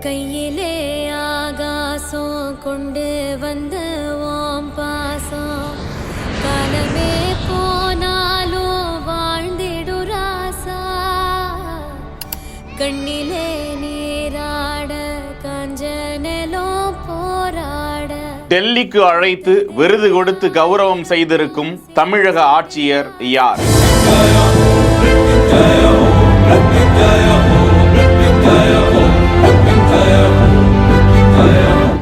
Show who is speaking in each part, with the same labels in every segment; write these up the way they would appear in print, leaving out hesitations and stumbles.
Speaker 1: கையிலே ஆகாசம் கொண்டு வந்த ஓம் பாசம் காலமே போனாலும் வாழ்ந்திடு ராசா கண்ணிலே நீராட காஞ்சனலோ போராட.
Speaker 2: டெல்லிக்கு அழைத்து விருது கொடுத்து கௌரவம் செய்திருக்கும் தமிழக ஆட்சியர் யார்?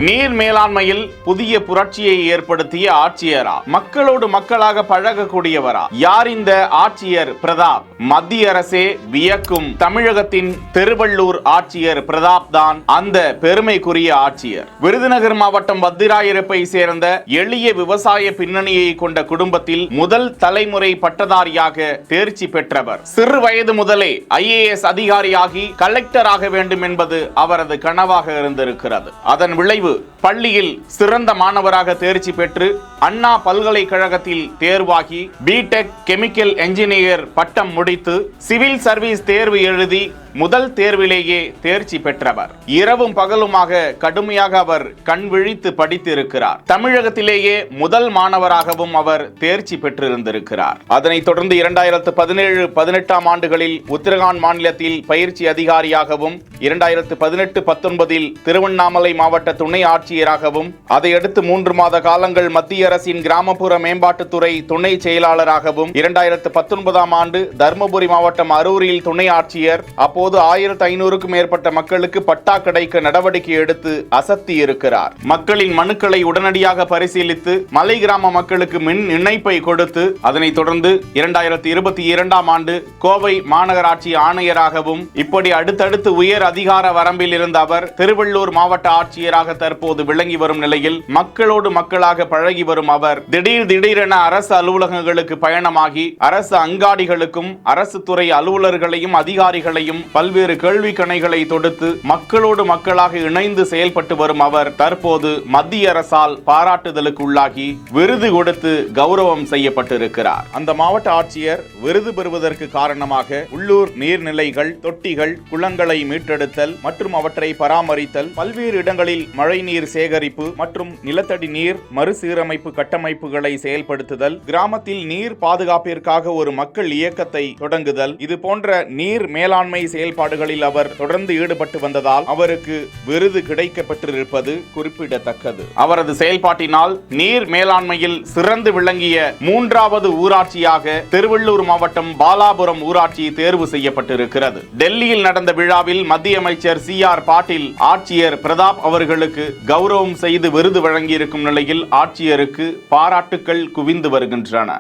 Speaker 2: நீர் மேலாண்மையில் புதிய புரட்சியை ஏற்படுத்திய ஆட்சியரா? மக்களோடு மக்களாக பழகக்கூடியவரா? யார் இந்த ஆட்சியர் பிரதாப்? மத்திய அரசே வியக்கும் தமிழகத்தின் திருவள்ளூர் ஆட்சியர் பிரதாப் தான் அந்த பெருமைக்குரிய ஆட்சியர். விருதுநகர் மாவட்டம் வத்திராயிருப்பை சேர்ந்த எளிய விவசாய பின்னணியை கொண்ட குடும்பத்தில் முதல் தலைமுறை பட்டதாரியாக தேர்ச்சி பெற்றவர். சிறு வயது முதலே IAS அதிகாரியாகி கலெக்டராக வேண்டும் என்பது அவரது கனவாக இருந்திருக்கிறது. அதன் விளைவு பள்ளியில் சிறந்த மாணவராக தேர்ச்சி பெற்று அண்ணா பல்கலைக்கழகத்தில் தேர்வாகி பிடெக் கெமிக்கல் என்ஜினியர் பட்டம் முடித்து சிவில் சர்வீஸ் தேர்வு எழுதி முதல் தேர்விலேயே தேர்ச்சி பெற்றவர். இரவும் பகலுமாக கடுமையாக அவர் கண் விழித்து படித்திருக்கிறார். தமிழகத்திலேயே முதல் மாணவராகவும் அவர் தேர்ச்சி பெற்றிருந்திருக்கிறார். அதனைத் தொடர்ந்து 2017-18 ஆண்டுகளில் உத்தரகாண்ட் மாநிலத்தில் பயிற்சி அதிகாரியாகவும் 2018-19 திருவண்ணாமலை மாவட்ட துணை ஆட்சியராகவும் அதையடுத்து 3 மாத காலங்கள் மத்திய அரசின் கிராமப்புற மேம்பாட்டுத்துறை துணை செயலாளராகவும் 2019 ஆண்டு தர்மபுரி மாவட்டம் அரூரில் துணை ஆட்சியர், அப்போது 1500க்கும் மேற்பட்ட மக்களுக்கு பட்டா கிடைக்க நடவடிக்கை எடுத்து அசத்தி இருக்கிறார். மக்களின் மனுக்களை உடனடியாக பரிசீலித்து மலை கிராம மக்களுக்கு மின் இணைப்பை கொடுத்து அதனைத் தொடர்ந்து 2022 ஆண்டு கோவை மாநகராட்சி ஆணையராகவும் இப்படி அடுத்தடுத்து உயர் அதிகார வரம்பில் இருந்த அவர் திருவள்ளூர் மாவட்ட ஆட்சியராக தற்போது விளங்கி வரும் நிலையில் மக்களோடு மக்களாக பழகி வரும் அவர் திடீரென அரசு அலுவலகங்களுக்கு பயணமாகி அரசு அங்காடிகளுக்கும் அரசு துறை அலுவலர்களையும் அதிகாரிகளையும் பல்வேறு கேள்வி கணைகளை தொடுத்து மக்களோடு மக்களாக இணைந்து செயல்பட்டு வரும் அவர் தற்போது மத்திய அரசால் பாராட்டுதலுக்கு உள்ளாகி விருது கொடுத்து கௌரவம் செய்யப்பட்டிருக்கிறார். அந்த மாவட்ட ஆட்சியர் விருது பெறுவதற்கு காரணமாக உள்ளூர் நீர்நிலைகள், தொட்டிகள், குளங்களை மீட்டெடுத்தல் மற்றும் அவற்றை பராமரித்தல், பல்வேறு இடங்களில் மழைநீர் சேகரிப்பு மற்றும் நிலத்தடி நீர் மறுசீரமைப்பு கட்டமைப்புகளை செயல்படுத்துதல், கிராமத்தில் நீர் பாதுகாப்பிற்காக ஒரு மக்கள் இயக்கத்தை தொடங்குதல், இது போன்ற நீர் மேலாண்மை செயல்பாடுகளில் அவர் தொடர்ந்து ஈடுபட்டு வந்ததால் அவருக்கு விருது கிடைக்கப்பட்டிருப்பது குறிப்பிடத்தக்கது. அவரது செயல்பாட்டினால் நீர் மேலாண்மையில் சிறந்து விளங்கிய 3வது ஊராட்சியாக திருவள்ளூர் மாவட்டம் பாலாபுரம் ஊராட்சி தேர்வு செய்யப்பட்டிருக்கிறது. டெல்லியில் நடந்த விழாவில் மத்திய அமைச்சர் CR பாட்டீல் ஆட்சியர் பிரதாப் அவர்களுக்கு கௌரவம் செய்து விருது வழங்கியிருக்கும் நிலையில் ஆட்சியருக்கு பாராட்டுக்கள் குவிந்து வருகின்றன.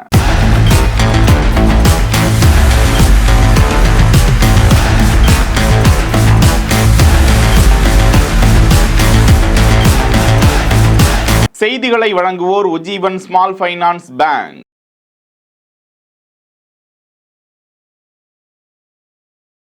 Speaker 2: செய்திகளை வழங்குவோர் உஜ்ஜீவன் ஸ்மால் ஃபைனான்ஸ் பேங்க்.